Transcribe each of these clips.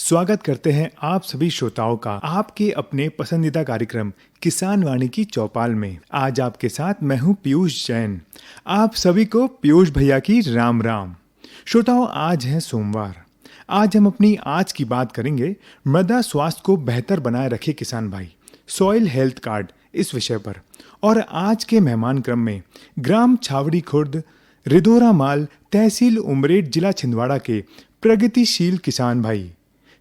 स्वागत करते हैं आप सभी श्रोताओं का आपके अपने पसंदीदा कार्यक्रम किसान वाणी की चौपाल में। आज आपके साथ मैं हूं पीयूष जैन। आप सभी को पीयूष भैया की राम राम। श्रोताओं, आज है सोमवार। आज हम अपनी आज की बात करेंगे मृदा स्वास्थ्य को बेहतर बनाए रखे किसान भाई, सॉइल हेल्थ कार्ड, इस विषय पर। और आज के मेहमान क्रम में ग्राम छावड़ी खुर्द, रिधोरा माल, तहसील उमरेठ, जिला छिंदवाड़ा के प्रगतिशील किसान भाई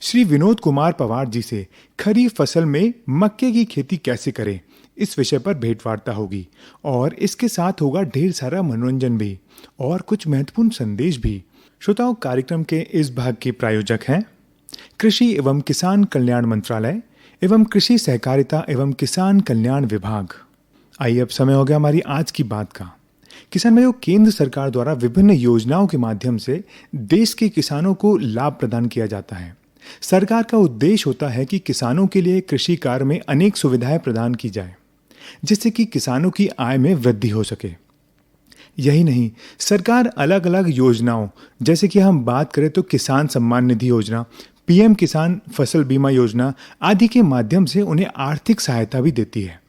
श्री विनोद कुमार पवार जी से खरीफ फसल में मक्के की खेती कैसे करें, इस विषय पर भेंटवार्ता होगी। और इसके साथ होगा ढेर सारा मनोरंजन भी और कुछ महत्वपूर्ण संदेश भी। श्रोताओं, कार्यक्रम के इस भाग के प्रायोजक हैं कृषि एवं किसान कल्याण मंत्रालय एवं कृषि सहकारिता एवं किसान कल्याण विभाग। आइए, अब समय हो गया हमारी आज की बात का। किसान भाइयों, केंद्र सरकार द्वारा विभिन्न योजनाओं के माध्यम से देश के किसानों को लाभ प्रदान किया जाता है। सरकार का उद्देश्य होता है कि किसानों के लिए कृषि कार्य में अनेक सुविधाएं प्रदान की जाए, जिससे कि किसानों की आय में वृद्धि हो सके। यही नहीं, सरकार अलग अलग योजनाओं, जैसे कि हम बात करें तो किसान सम्मान निधि योजना, पीएम किसान फसल बीमा योजना आदि के माध्यम से उन्हें आर्थिक सहायता भी देती है,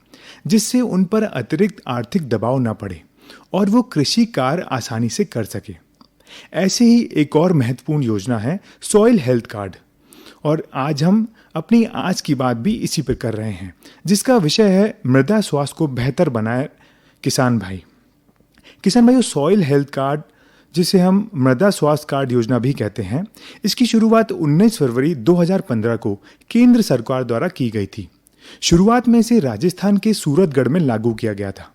जिससे उन पर अतिरिक्त आर्थिक दबाव न पड़े और वो कृषि कार्य आसानी से कर सके। ऐसे ही एक और महत्वपूर्ण योजना है सॉइल हेल्थ कार्ड, और आज हम अपनी आज की बात भी इसी पर कर रहे हैं, जिसका विषय है मृदा स्वास्थ्य को बेहतर बनाए किसान भाई। किसान भाइयों, सॉइल हेल्थ कार्ड, जिसे हम मृदा स्वास्थ्य कार्ड योजना भी कहते हैं, इसकी शुरुआत 19 फरवरी 2015 को केंद्र सरकार द्वारा की गई थी। शुरुआत में इसे राजस्थान के सूरतगढ़ में लागू किया गया था।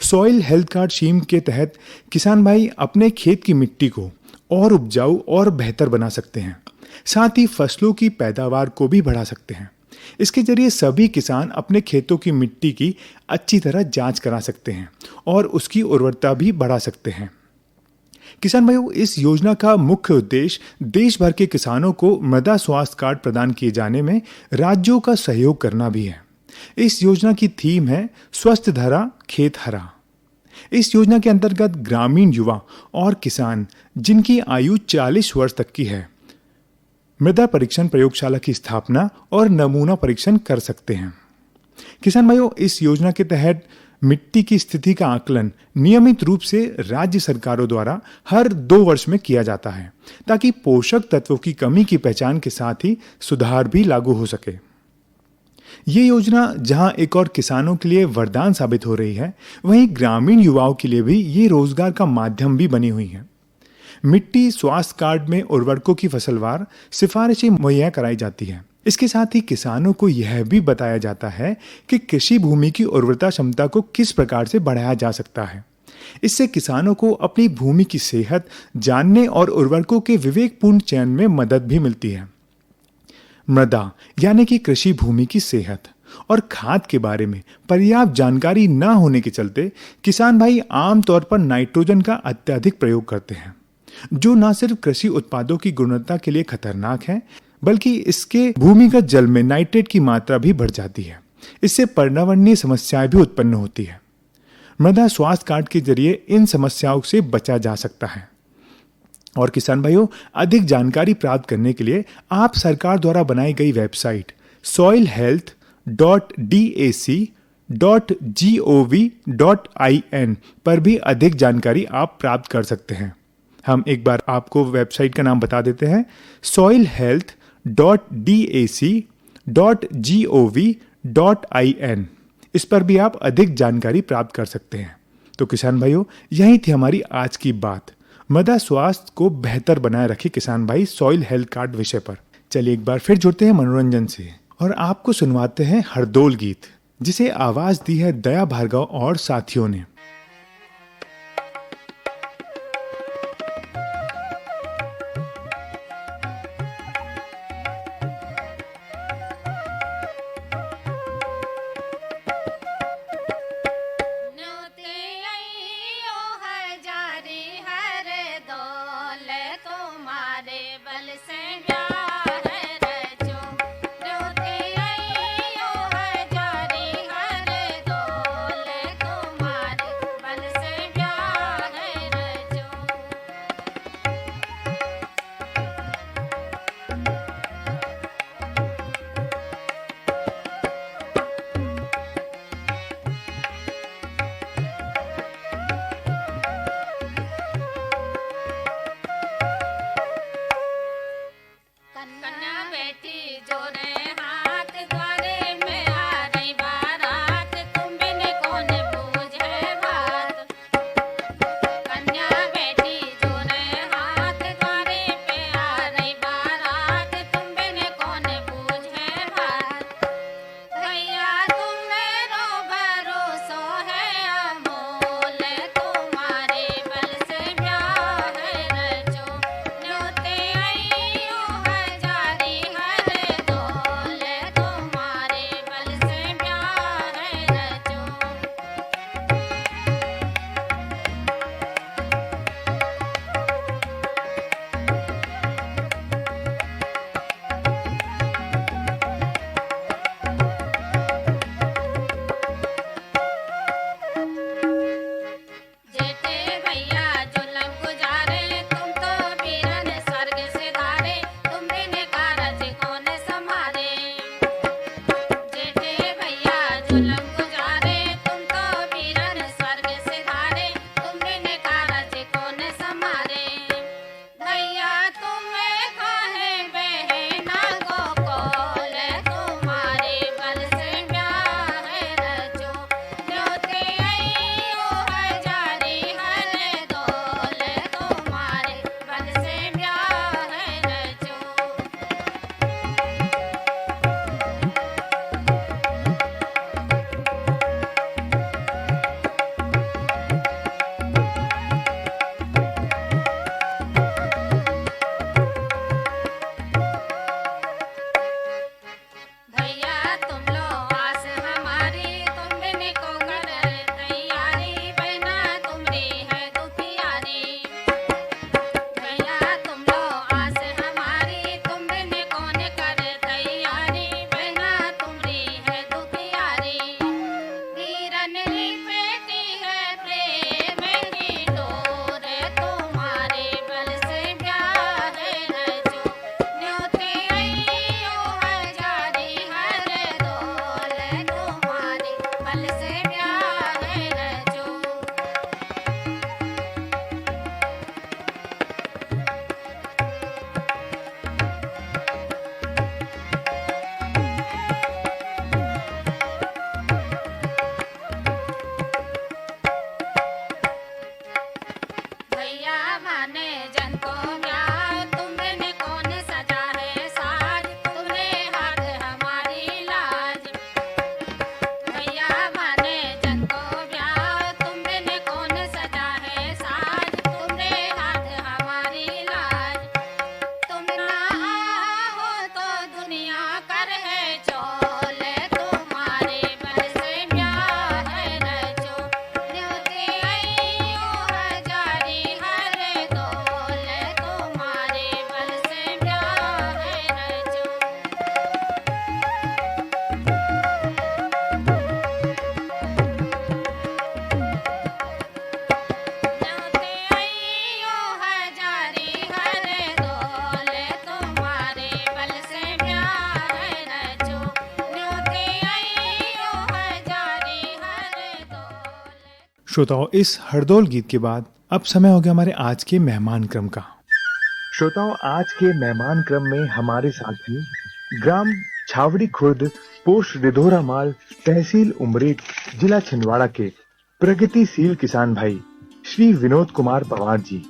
सॉइल हेल्थ कार्ड स्कीम के तहत किसान भाई अपने खेत की मिट्टी को और उपजाऊ और बेहतर बना सकते हैं, साथ ही फसलों की पैदावार को भी बढ़ा सकते हैं। इसके जरिए सभी किसान अपने खेतों की मिट्टी की अच्छी तरह जांच करा सकते हैं और उसकी उर्वरता भी बढ़ा सकते हैं। किसान भाइयों, इस योजना का मुख्य उद्देश्य देश भर के किसानों को मृदा स्वास्थ्य कार्ड प्रदान किए जाने में राज्यों का सहयोग करना भी है। इस योजना की थीम है स्वस्थ धरा खेत हरा। इस योजना के अंतर्गत ग्रामीण युवा और किसान जिनकी आयु 40 वर्ष तक की है, मृदा परीक्षण प्रयोगशाला की स्थापना और नमूना परीक्षण कर सकते हैं। किसान भाइयों, इस योजना के तहत मिट्टी की स्थिति का आकलन नियमित रूप से राज्य सरकारों द्वारा हर 2 वर्ष में किया जाता है, ताकि पोषक तत्वों की कमी की पहचान के साथ ही सुधार भी लागू हो सके। ये योजना जहां एक और किसानों के लिए वरदान साबित हो रही है, वहीं ग्रामीण युवाओं के लिए भी ये रोजगार का माध्यम भी बनी हुई है। मिट्टी स्वास्थ्य कार्ड में उर्वरकों की फसलवार सिफारिशें मुहैया कराई जाती है। इसके साथ ही किसानों को यह भी बताया जाता है कि कृषि भूमि की उर्वरता क्षमता को किस प्रकार से बढ़ाया जा सकता है। इससे किसानों को अपनी भूमि की सेहत जानने और उर्वरकों के विवेकपूर्ण चयन में मदद भी मिलती है। मृदा यानी कि कृषि भूमि की सेहत और खाद के बारे में पर्याप्त जानकारी न होने के चलते किसान भाई आमतौर पर नाइट्रोजन का अत्यधिक प्रयोग करते हैं, जो न सिर्फ कृषि उत्पादों की गुणवत्ता के लिए खतरनाक है, बल्कि इसके भूमिगत जल में नाइट्रेट की मात्रा भी बढ़ जाती है। इससे पर्यावरणीय समस्याएं भी उत्पन्न होती है। मृदा स्वास्थ्य कार्ड के जरिए इन समस्याओं से बचा जा सकता है। और किसान भाइयों, अधिक जानकारी प्राप्त करने के लिए आप सरकार द्वारा बनाई गई वेबसाइट soilhealth.dac.gov.in पर भी अधिक जानकारी आप प्राप्त कर सकते हैं। हम एक बार आपको वेबसाइट का नाम बता देते हैं, soilhealth.dac.gov.in। इस पर भी आप अधिक जानकारी प्राप्त कर सकते हैं। तो किसान भाइयों, यही थी हमारी आज की बात, मृदा स्वास्थ्य को बेहतर बनाए रखे किसान भाई सॉइल हेल्थ कार्ड विषय पर। चलिए एक बार फिर जुड़ते हैं मनोरंजन से और आपको सुनवाते हैं हरदोल गीत, जिसे आवाज दी है दया भार्गव और साथियों ने। तुम्हारे श्रोताओं, इस हरदौल गीत के बाद अब समय हो गया हमारे आज के मेहमान क्रम का। श्रोताओं, आज के मेहमान क्रम में हमारे साथ हैं ग्राम छावड़ी खुर्द, पोस्ट रिधोरा माल, तहसील उमरेठ, जिला छिंदवाड़ा के प्रगतिशील किसान भाई श्री विनोद कुमार पवार जी।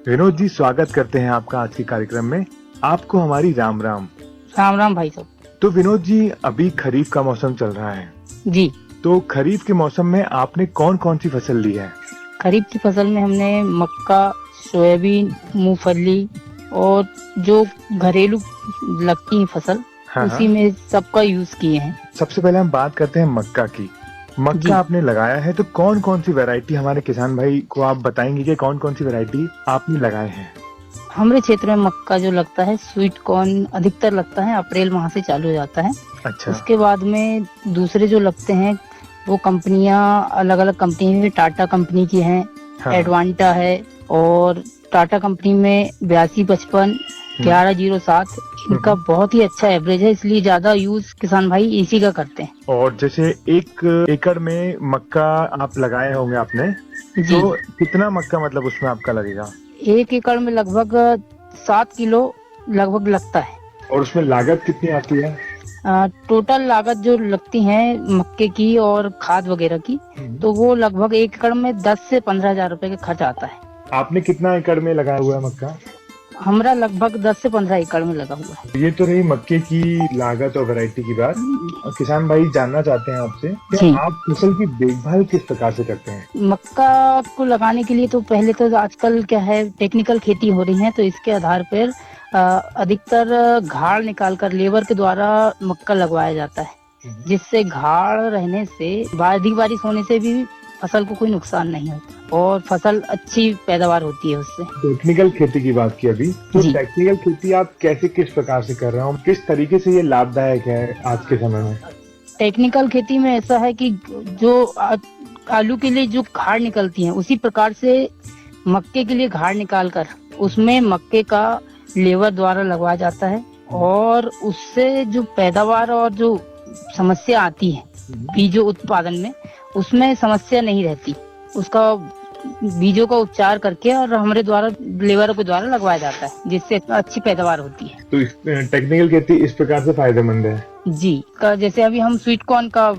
विनोद जी, स्वागत करते हैं आपका आज के कार्यक्रम में। आपको हमारी राम राम। राम राम भाई साहब। तो विनोद जी, अभी खरीफ का मौसम चल रहा है जी। तो खरीफ के मौसम में आपने कौन कौन सी फसल ली है? खरीफ की फसल में हमने मक्का, सोयाबीन, मूंगफली और जो घरेलू लगती है फसल, हाँ, उसी में सबका यूज किए हैं। सबसे पहले हम बात करते हैं मक्का की। जी। मक्का आपने लगाया है तो कौन कौन सी वैरायटी हमारे किसान भाई को आप बताएंगे कि कौन कौन सी वैरायटी आपने लगाए हैं? हमारे क्षेत्र में मक्का जो लगता है, स्वीट कॉर्न अधिकतर लगता है, अप्रैल माह से चालू हो जाता है। अच्छा। उसके बाद में दूसरे जो लगते हैं वो कंपनियां अलग अलग कंपनी में, टाटा कंपनी की हैं, हाँ। एडवांटा है, और टाटा कंपनी में 8255, 1107, इनका बहुत ही अच्छा एवरेज है, इसलिए ज्यादा यूज किसान भाई इसी का करते हैं। और जैसे 1 एकड़ में मक्का आप लगाए होंगे आपने, जी। तो कितना मक्का मतलब उसमें आपका लगेगा? 1 एकड़ में लगभग 7 किलो लगभग लगता है। और उसमें लागत कितनी आती है? टोटल लागत जो लगती है मक्के की और खाद वगैरह की, तो वो लगभग 1 एकड़ में 10 से 15 हजार रुपए का खर्च आता है। आपने कितना एकड़ में लगाया हुआ है मक्का? हमारा लगभग 10 से 15 एकड़ में लगा हुआ है। ये तो रही मक्के की लागत और वैरायटी की बात। और किसान भाई जानना चाहते हैं आपसे कि जी। आप फसल की देखभाल किस प्रकार से करते हैं? मक्का को लगाने के लिए तो पहले तो आजकल क्या है, टेक्निकल खेती हो रही है, तो इसके आधार पर अधिकतर घाड़ निकालकर लेबर के द्वारा मक्का लगवाया जाता है, जिससे घाड़ रहने से अधिक बारिश होने से भी फसल को कोई नुकसान नहीं होता और फसल अच्छी पैदावार होती है उससे। टेक्निकल खेती की बात की अभी, तो जी। टेक्निकल खेती आप कैसे किस प्रकार से कर रहे हो, किस तरीके से ये लाभदायक है आज के समय में? टेक्निकल खेती में ऐसा है कि जो आलू के लिए जो घाड़ निकलती है, उसी प्रकार से मक्के के लिए घाड़ निकालकर उसमें मक्के का लेबर द्वारा लगवाया जाता है, और उससे जो पैदावार और जो समस्या आती है बीजों उत्पादन में, उसमें समस्या नहीं रहती। उसका बीजों का उपचार करके और हमारे द्वारा लेबरों के द्वारा लगवाया जाता है, जिससे अच्छी पैदावार होती है। तो टेक्निकल खेती इस प्रकार से फायदेमंद है। जी। जैसे अभी हम स्वीट कॉर्न का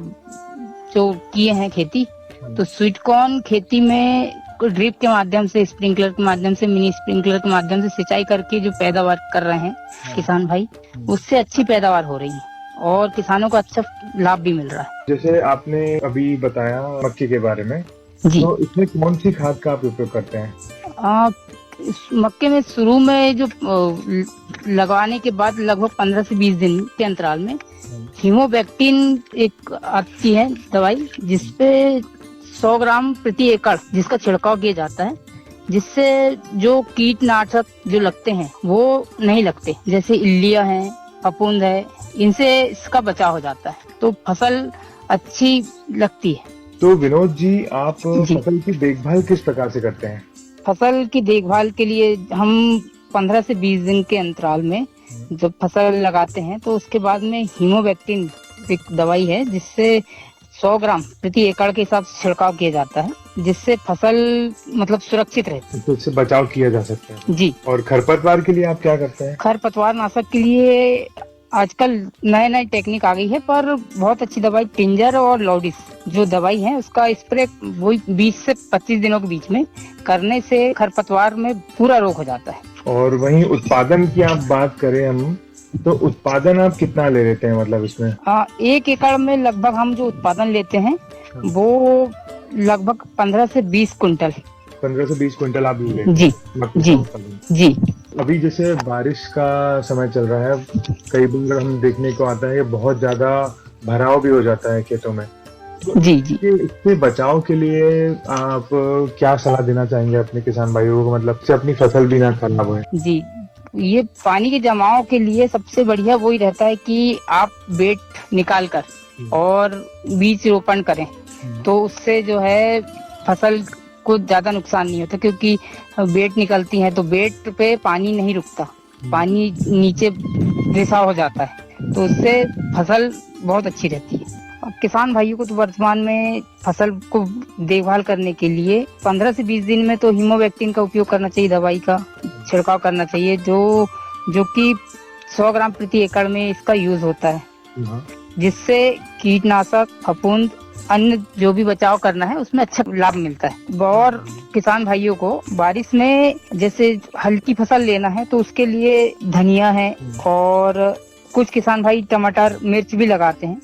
जो किए हैं खेती, तो स्वीट कॉर्न खेती में ड्रिप के माध्यम से, स्प्रिंकलर के माध्यम से, मिनी स्प्रिंकलर के माध्यम से सिंचाई करके जो पैदावार कर रहे हैं किसान भाई, उससे अच्छी पैदावार हो रही है और किसानों को अच्छा लाभ भी मिल रहा है। जैसे आपने अभी बताया मक्के के बारे में, जी। तो इसमें कौन सी खाद का आप उपयोग करते हैं? इस मक्के में शुरू में जो लगवाने के बाद लगभग 15 से 20 दिन के अंतराल में हीमोबैक्टीन एक आती है दवाई, जिसपे 100 ग्राम प्रति एकड़ जिसका छिड़काव किया जाता है, जिससे जो कीटनाशक जो लगते हैं वो नहीं लगते, जैसे इल्लियां हैं, फफूंद है, इनसे इसका बचाव हो जाता है, तो फसल अच्छी लगती है। तो विनोद जी, आप जी। फसल की देखभाल किस प्रकार से करते हैं? फसल की देखभाल के लिए हम 15 से 20 दिन के अंतराल में जब फसल लगाते हैं, तो उसके बाद में हीमोबैक्टीन एक दवाई है, जिससे 100 ग्राम प्रति एकड़ के हिसाब से छिड़काव किया जाता है, जिससे फसल मतलब सुरक्षित रहती है, तो इससे बचाव किया जा सकता है। जी। और खरपतवार के लिए आप क्या करते हैं? खरपतवार नाशक के लिए आजकल नए नए टेक्निक आ गई है, पर बहुत अच्छी दवाई टिंजर और लॉडिस जो दवाई है, उसका स्प्रे वही 20 से 25 दिनों के बीच में करने से खरपतवार में पूरा रोक हो जाता है। और वहीं उत्पादन की आप बात करें हम, तो उत्पादन आप कितना ले लेते हैं मतलब इसमें? 1 एकड़ में लगभग हम जो उत्पादन लेते हैं वो लगभग 15 से 20 कुंटल। 15 से 20 क्विंटल आप ले लेते हैं? जी। मक्के जी। का उत्पादन। जी। अभी जैसे बारिश का समय चल रहा है, कई बार हम देखने को आता है कि बहुत ज्यादा भराव भी हो जाता है खेतों में। जी। जी। इससे बचाव के लिए आप क्या सलाह देना चाहेंगे अपने किसान भाइयों को, मतलब से अपनी फसल भी ना खराब हो? जी, ये पानी के जमाव के लिए सबसे बढ़िया वही रहता है कि आप बेट निकाल कर और बीज रोपण करें, तो उससे जो है फसल को ज्यादा नुकसान नहीं होता, क्योंकि बेट निकलती है तो बेट पे पानी नहीं रुकता, पानी नीचे रिसाव हो जाता है, तो उससे फसल बहुत अच्छी रहती है। किसान भाइयों को तो वर्तमान में फसल को देखभाल करने के लिए 15 से 20 दिन में तो हीमोवैक्टिन का उपयोग करना चाहिए, दवाई का छिड़काव करना चाहिए, जो कि 100 ग्राम प्रति एकड़ में इसका यूज होता है, जिससे कीटनाशक, फफूंद, अन्य जो भी बचाव करना है उसमें अच्छा लाभ मिलता है। और किसान भाइयों को बारिश में जैसे हल्की फसल लेना है तो उसके लिए धनिया है, और कुछ किसान भाई टमाटर, मिर्च भी लगाते हैं,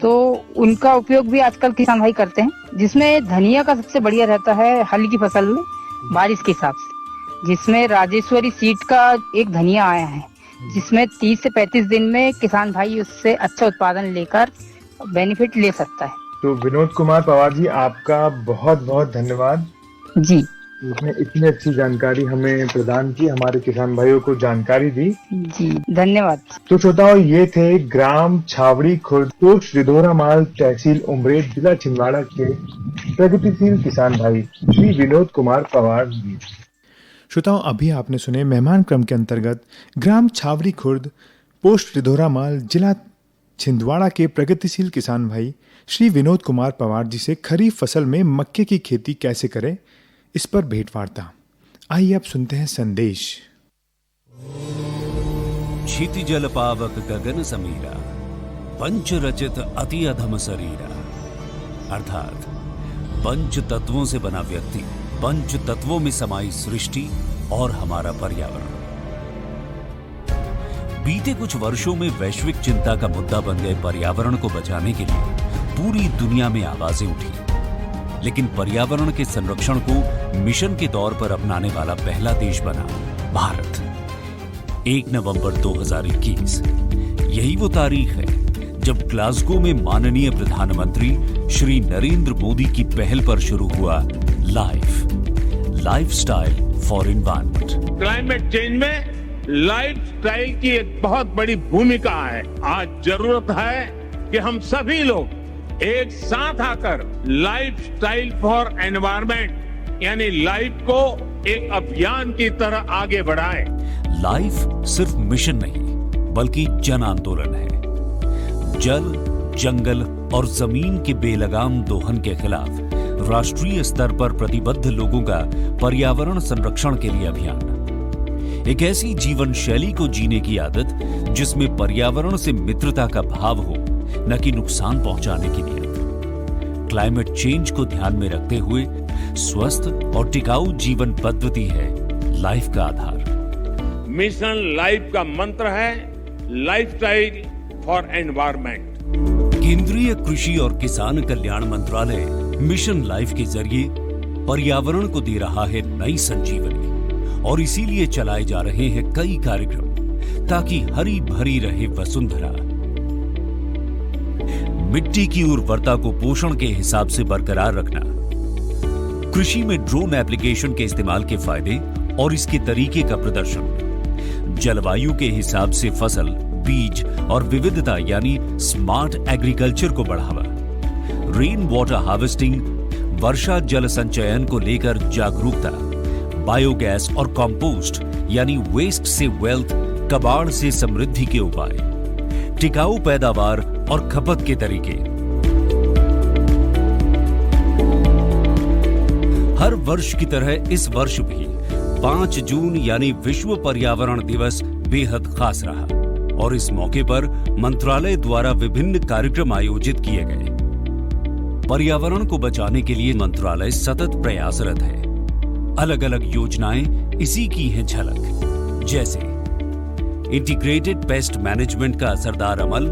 तो उनका उपयोग भी आजकल किसान भाई करते हैं, जिसमें धनिया का सबसे बढ़िया रहता है हल्की फसल में बारिश के हिसाब से, जिसमें राजेश्वरी सीड का एक धनिया आया है, जिसमें 30 से 35 दिन में किसान भाई उससे अच्छा उत्पादन लेकर बेनिफिट ले सकता है। तो विनोद कुमार पवार जी, आपका बहुत बहुत धन्यवाद जी। आपने इतनी अच्छी जानकारी हमें प्रदान की, हमारे किसान भाइयों को जानकारी दी। जी धन्यवाद। तो श्रोताओं, ये थे ग्राम छावड़ी खुर्द, पोस्ट रिधोरा माल, तहसील उमरेठ, जिला छिंदवाड़ा के प्रगतिशील किसान भाई श्री विनोद कुमार पवार जी। श्रोताओं, अभी आपने सुने मेहमान क्रम के अंतर्गत ग्राम छावड़ी खुर्द, पोस्ट रिधोरा माल, जिला छिंदवाड़ा के प्रगतिशील किसान भाई श्री विनोद कुमार पवार जी से खरीफ फसल में मक्के की खेती कैसे करें, इस पर भेंटवार्ता। आइए अब सुनते हैं संदेश। क्षिति जल पावक गगन समीरा, पंच रचित अति अधम शरीरा। अर्थात पंच तत्वों से बना व्यक्ति, पंच तत्वों में समाई सृष्टि और हमारा पर्यावरण। बीते कुछ वर्षों में वैश्विक चिंता का मुद्दा बन गए पर्यावरण को बचाने के लिए पूरी दुनिया में आवाजें उठी, लेकिन पर्यावरण के संरक्षण को मिशन के तौर पर अपनाने वाला पहला देश बना भारत। 1 नवंबर 2021 यही वो तारीख है जब ग्लासगो में माननीय प्रधानमंत्री श्री नरेंद्र मोदी की पहल पर शुरू हुआ lifestyle for environment. Climate change में लाइफस्टाइल की एक बहुत बड़ी भूमिका है। आज जरूरत है कि हम सभी लोग एक साथ आकर लाइफस्टाइल फॉर एनवायरनमेंट यानी लाइफ को एक अभियान की तरह आगे बढ़ाएं। लाइफ सिर्फ मिशन नहीं बल्कि जन आंदोलन है। जल, जंगल और जमीन के बेलगाम दोहन के खिलाफ राष्ट्रीय स्तर पर प्रतिबद्ध लोगों का पर्यावरण संरक्षण के लिए अभियान। एक ऐसी जीवन शैली को जीने की आदत जिसमें पर्यावरण से मित्रता का भाव हो, न कि नुकसान पहुंचाने की नीयत। क्लाइमेट चेंज को ध्यान में रखते हुए स्वस्थ और टिकाऊ जीवन पद्धति है लाइफ का आधार। मिशन लाइफ का मंत्र है लाइफस्टाइल फॉर एनवायरनमेंट। केंद्रीय कृषि और किसान कल्याण मंत्रालय मिशन लाइफ के जरिए पर्यावरण को दे रहा है नई संजीवनी, और इसीलिए चलाए जा रहे हैं कई कार्यक्रम ताकि हरी भरी रहे वसुंधरा। मिट्टी की उर्वरता को पोषण के हिसाब से बरकरार रखना, कृषि में ड्रोन एप्लीकेशन के इस्तेमाल के फायदे और इसके तरीके का प्रदर्शन, जलवायु के हिसाब से फसल, बीज और विविधता यानी स्मार्ट एग्रीकल्चर को बढ़ावा, रेन वाटर हार्वेस्टिंग, वर्षा जल संचयन को लेकर जागरूकता, बायोगैस और कंपोस्ट यानी वेस्ट से वेल्थ, कबाड़ से समृद्धि के उपाय, टिकाऊ पैदावार और खपत के तरीके। हर वर्ष की तरह इस वर्ष भी 5 जून यानी विश्व पर्यावरण दिवस बेहद खास रहा, और इस मौके पर मंत्रालय द्वारा विभिन्न कार्यक्रम आयोजित किए गए। पर्यावरण को बचाने के लिए मंत्रालय सतत प्रयासरत है। अलग अलग योजनाएं इसी की हैं झलक, जैसे इंटीग्रेटेड पेस्ट मैनेजमेंट का असरदार अमल,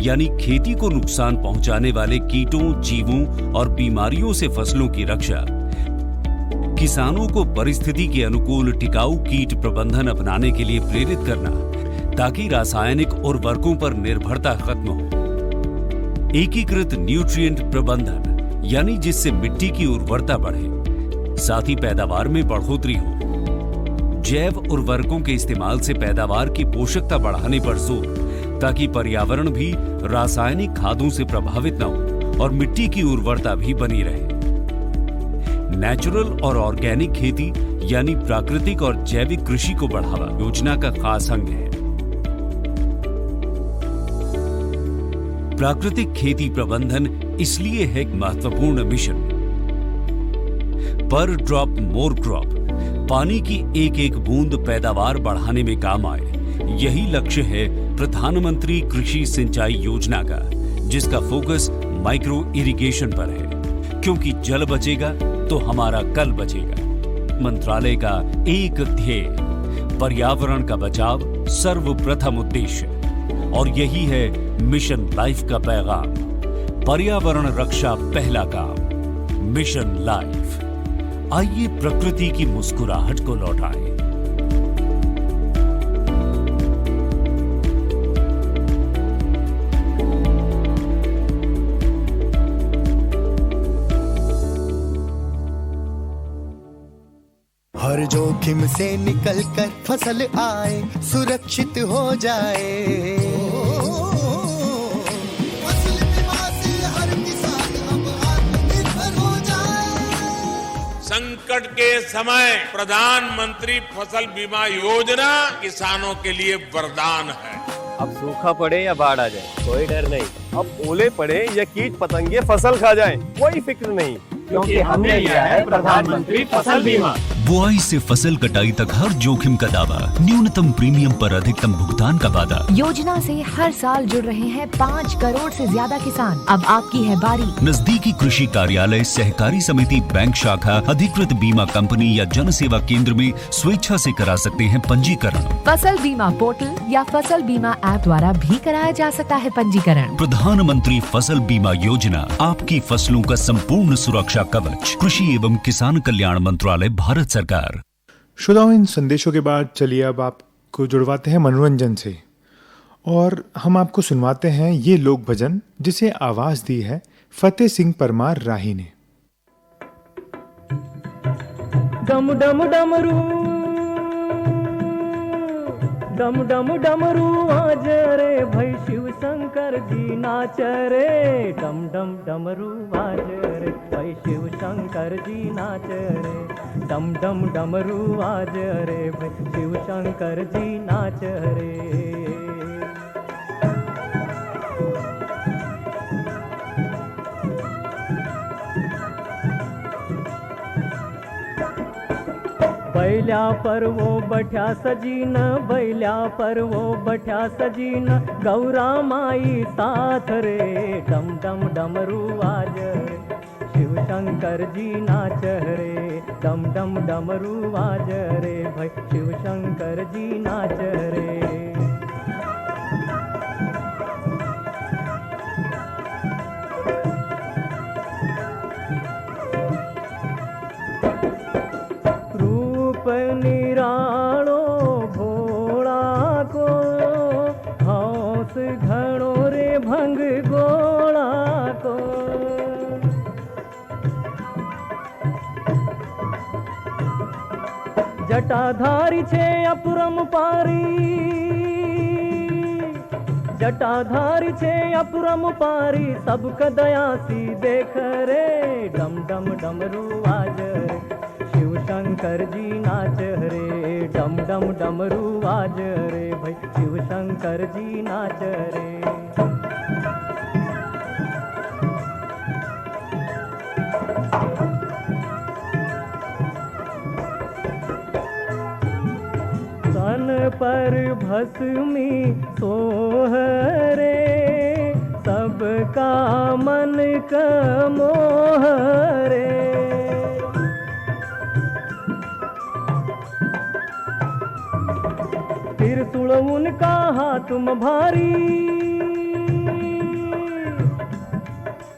यानी खेती को नुकसान पहुंचाने वाले कीटों, जीवों और बीमारियों से फसलों की रक्षा, किसानों को परिस्थिति के अनुकूल टिकाऊ कीट प्रबंधन अपनाने के लिए प्रेरित करना ताकि रासायनिक उर्वरकों पर निर्भरता खत्म हो, एकीकृत न्यूट्रिएंट प्रबंधन यानी जिससे मिट्टी की उर्वरता बढ़े, साथ ही पैदावार में बढ़ोतरी हो, जैव उर्वरकों के इस्तेमाल से पैदावार की पोषकता बढ़ाने पर जोर ताकि पर्यावरण भी रासायनिक खादों से प्रभावित न हो और मिट्टी की उर्वरता भी बनी रहे। नेचुरल और ऑर्गेनिक खेती यानी प्राकृतिक और जैविक कृषि को बढ़ावा योजना का खास अंग है। प्राकृतिक खेती प्रबंधन इसलिए है एक महत्वपूर्ण मिशन। पर ड्रॉप मोर क्रॉप, पानी की एक एक बूंद पैदावार बढ़ाने में काम आए, यही लक्ष्य है प्रधानमंत्री कृषि सिंचाई योजना का, जिसका फोकस माइक्रो इरिगेशन पर है। क्योंकि जल बचेगा तो हमारा कल बचेगा। मंत्रालय का एक ध्येय, पर्यावरण का बचाव सर्वप्रथम उद्देश्य, और यही है मिशन लाइफ का पैगाम। पर्यावरण रक्षा पहला काम, मिशन लाइफ। आइए प्रकृति की मुस्कुराहट को लौटाएं। हर जोखिम से निकल कर फसल आए, सुरक्षित हो जाए। फसल बीमा से हर किसान अब आत्मनिर्भर हो जाए। संकट के समय प्रधानमंत्री फसल बीमा योजना किसानों के लिए वरदान है। अब सूखा पड़े या बाढ़ आ जाए, कोई डर नहीं। अब ओले पड़े या कीट पतंगे फसल खा जाए, कोई फिक्र नहीं, क्योंकि हमने लिया है प्रधानमंत्री फसल बीमा। बुआई से फसल कटाई तक हर जोखिम का दावा, न्यूनतम प्रीमियम पर अधिकतम भुगतान का वादा। योजना से हर साल जुड़ रहे हैं 5 करोड़ से ज्यादा किसान। अब आपकी है बारी। नजदीकी कृषि कार्यालय, सहकारी समिति, बैंक शाखा, अधिकृत बीमा कंपनी या जन सेवा केंद्र में स्वेच्छा से करा सकते हैं पंजीकरण। फसल बीमा पोर्टल या फसल बीमा ऐप द्वारा भी कराया जा सकता है पंजीकरण। प्रधानमंत्री फसल बीमा योजना, आपकी फसलों का संपूर्ण सुरक्षा कवच। कृषि एवं किसान कल्याण मंत्रालय, भारत सरकार। श्रोताओं, इन संदेशों के बाद चलिए अब आपको जुड़वाते हैं मनोरंजन से, और हम आपको सुनवाते हैं ये लोक भजन जिसे आवाज दी है फतेह सिंह परमार राही ने। डम डम डमरू, डम डम डमरू आज रे भाई शिव शंकर जी नाच रे। डम डम डमरू आज रे भाई शिव शंकर जी नाच रे। डम डम डमरू आज रे भाई शिव शंकर जी नाच रे। बैल्या पर वो बैठा सजीन, बैल्या पर वो बैठा सजीन, गौरा माई साथ रे। डम डम डमरू आज रे शिव शंकर जी नाच रे। डम डम डमरू आज रे भाई शिव शंकर जी नाच रे। निरालो भोला को हौस घणो रे भंग गोला को। जटाधारी छे अपरम पारी, जटाधारी छे अपरम पारी, सबक दया सी देख रे। डम डम डमरू आज रे शिव शंकर जी नाच रे। डम डम डमरू आज रे भाई शिव शंकर जी नाच रे। तन पर भस्मी सोहरे, सबका मन का मोह रे। त्रिशूल उनका हाथ में भारी,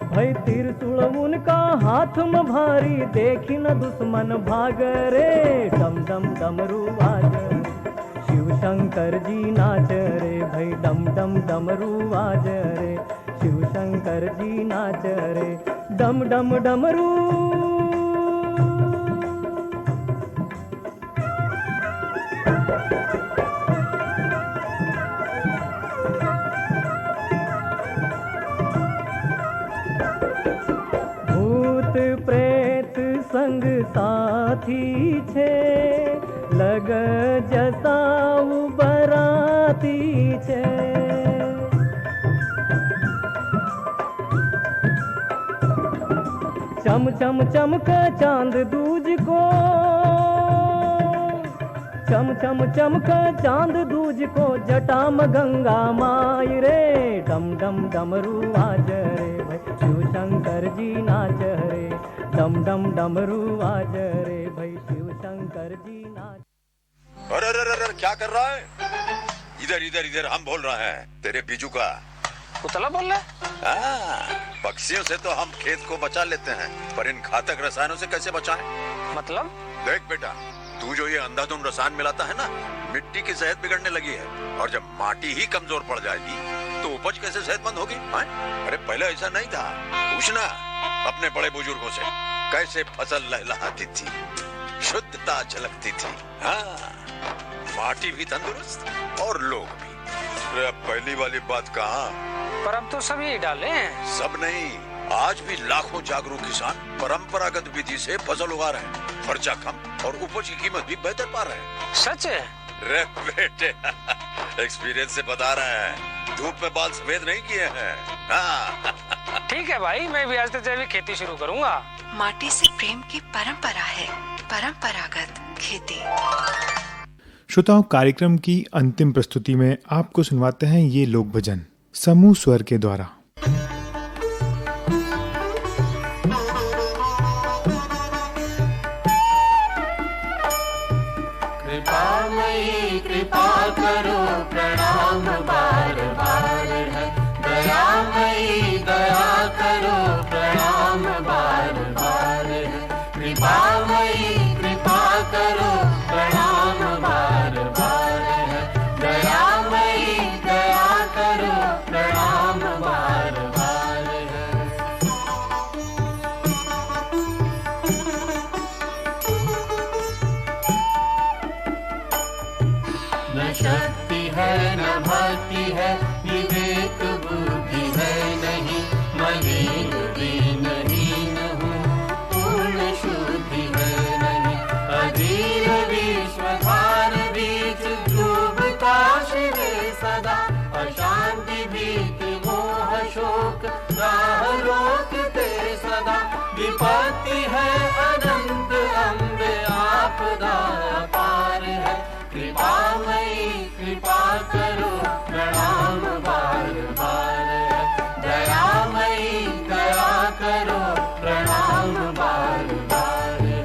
भाई त्रिशूल उनका हाथ में भारी, देखी न दुश्मन भाग रे। डम डम डमरू आज शिव शंकर जी नाच रे भाई। डम डम डमरू आज रे शिव शंकर जी नाच रे। डम डम डमरू प्रेत संग साथी छे, लग जसाऊ बराती छे। चम चम चमक चांद दूज को, चम चम चमक चांद दूज को, जटा में गंगा माई रे, डम डम डमरू आज रे भाई शिव शंकर जी नाच रे, डम डम डमरू आज रे भाई शिव शंकर जी नाच। अरे अरे अरे क्या कर रहा है? इधर इधर इधर हम बोल रहे हैं तेरे बीजू का। पुतला बोल रहा हाँ, पक्षियों से तो हम खेत को बचा लेते हैं, पर इन घातक रसायनों से कैसे बचाएं? मतलब? देख बेटा, तू जो ये अंधाधुंध रसायन मिलाता है ना, मिट्टी की सेहत बिगड़ने लगी है, और जब माटी ही कमजोर पड़ जाएगी तो उपज कैसे सेहतमंद होगी? अरे पहले ऐसा नहीं था, पूछना अपने बड़े बुजुर्गों से, कैसे फसल लहलहाती थी, शुद्धता झलकती थी। हाँ, माटी भी तंदुरुस्त और लोग भी। अरे पहली वाली बात कहाँ? पर अब तो सभी डाले हैं। सब नहीं, आज भी लाखों जागरूक किसान परंपरागत विधि से फसल उगा रहे हैं, खर्चा कम और उपज की कीमत भी बेहतर पा रहे हैं। सच है? रे बेटे एक्सपीरियंस से बता रहे हैं, धूप में बाल सफेद नहीं किए हैं। हाँ। ठीक है भाई, मैं भी आज से जैविक खेती शुरू करूंगा। माटी से प्रेम की परंपरा है, परंपरागत खेती। श्रोताओं, कार्यक्रम की अंतिम प्रस्तुति में आपको सुनवाते हैं ये लोक भजन समूह स्वर के द्वारा। कृपामयी कृपा करो, प्रणाम बार बार है, दयामयी दया करो, प्रणाम बार बार है, कृपामयी कृपा करो, प्रणाम बार बार है, दयामयी दया करो, प्रणाम बार बार है। न शक्ति है न भक्ति है, विवेक बुद्धि है नहीं, मलिन दीनहीन हूँ, पूर्ण शुद्धि है नहीं, अधीर विश्वधार बीच डूबता शिवे सदा, अशांति भीति मोह शोक राह रोकते सदा, विपत्ति है अनंत अम्बे आपदा पार है, कृपामयी कृपा करो, प्रणाम बार बार है, दयामयी दया करो, प्रणाम बार बार है।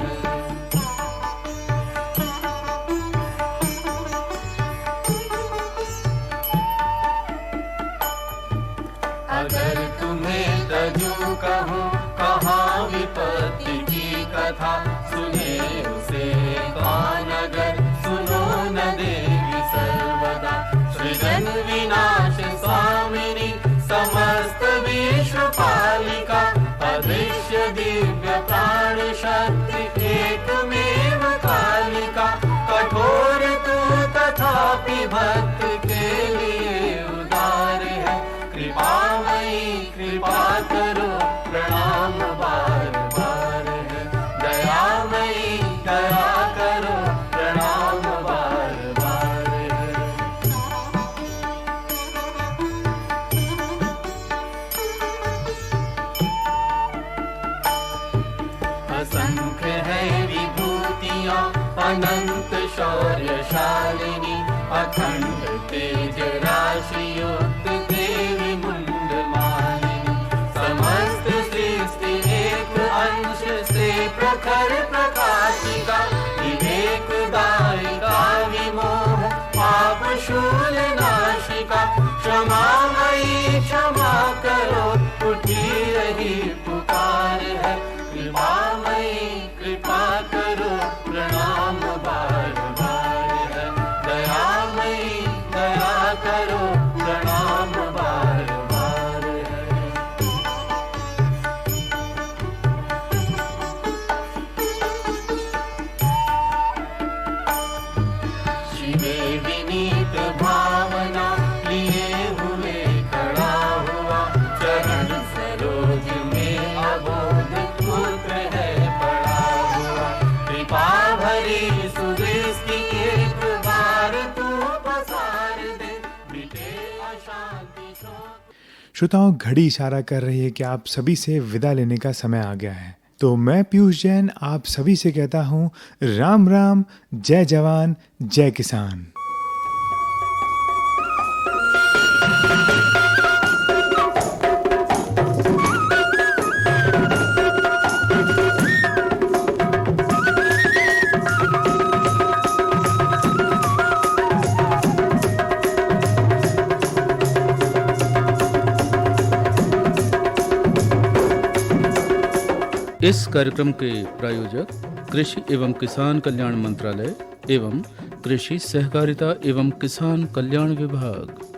अगर तुम्हें तजू कहूँ कहाँ विपत्ति की कथा, सुने उसे कान अगर सुनो न देवी सर्वदा, सृजन विनाश स्वामिनी समस्त विश्व पालिका, अदृश्य दिव्य प्राण शक्ति एकमेव कालिका, कठोर तू तथापि भक्त के लिए उदार है, कृपामयी कृपा करो, प्रणाम बार बार है, दयामयी दया करो, प्रणाम बार बार है। असंख्य है विभूतियाँ अनंत शौर्यशालिनी, अखंड तेज राशि युक्त देवी मुंड मालिनी, समस्त सृष्टि एक अंश से प्रखर प्रकाशिका, विवेक दायिका विमोह पाप शूल नाशिका, क्षमामयी क्षमा करो, उठी रही पुकार है, कृपामयी कृपा करो, प्रणाम बार बार है, दयामयी दया करो, प्रणाम बार बार है। शिवे विनीत भावना लिए हुए खड़ा हुआ, चरण सरोज में अबोध पुत्र है पड़ा हुआ, कृपा भरी सुदृष्टि एक बार तू पसार दे, मिटे अशांति शोक। श्रोताओं, घड़ी इशारा कर रही है कि आप सभी से विदा लेने का समय आ गया है, तो मैं पीयूष जैन आप सभी से कहता हूँ राम राम, जय जवान जय किसान। इस कार्यक्रम के प्रायोजक कृषि एवं किसान कल्याण मंत्रालय एवं कृषि सहकारिता एवं किसान कल्याण विभाग।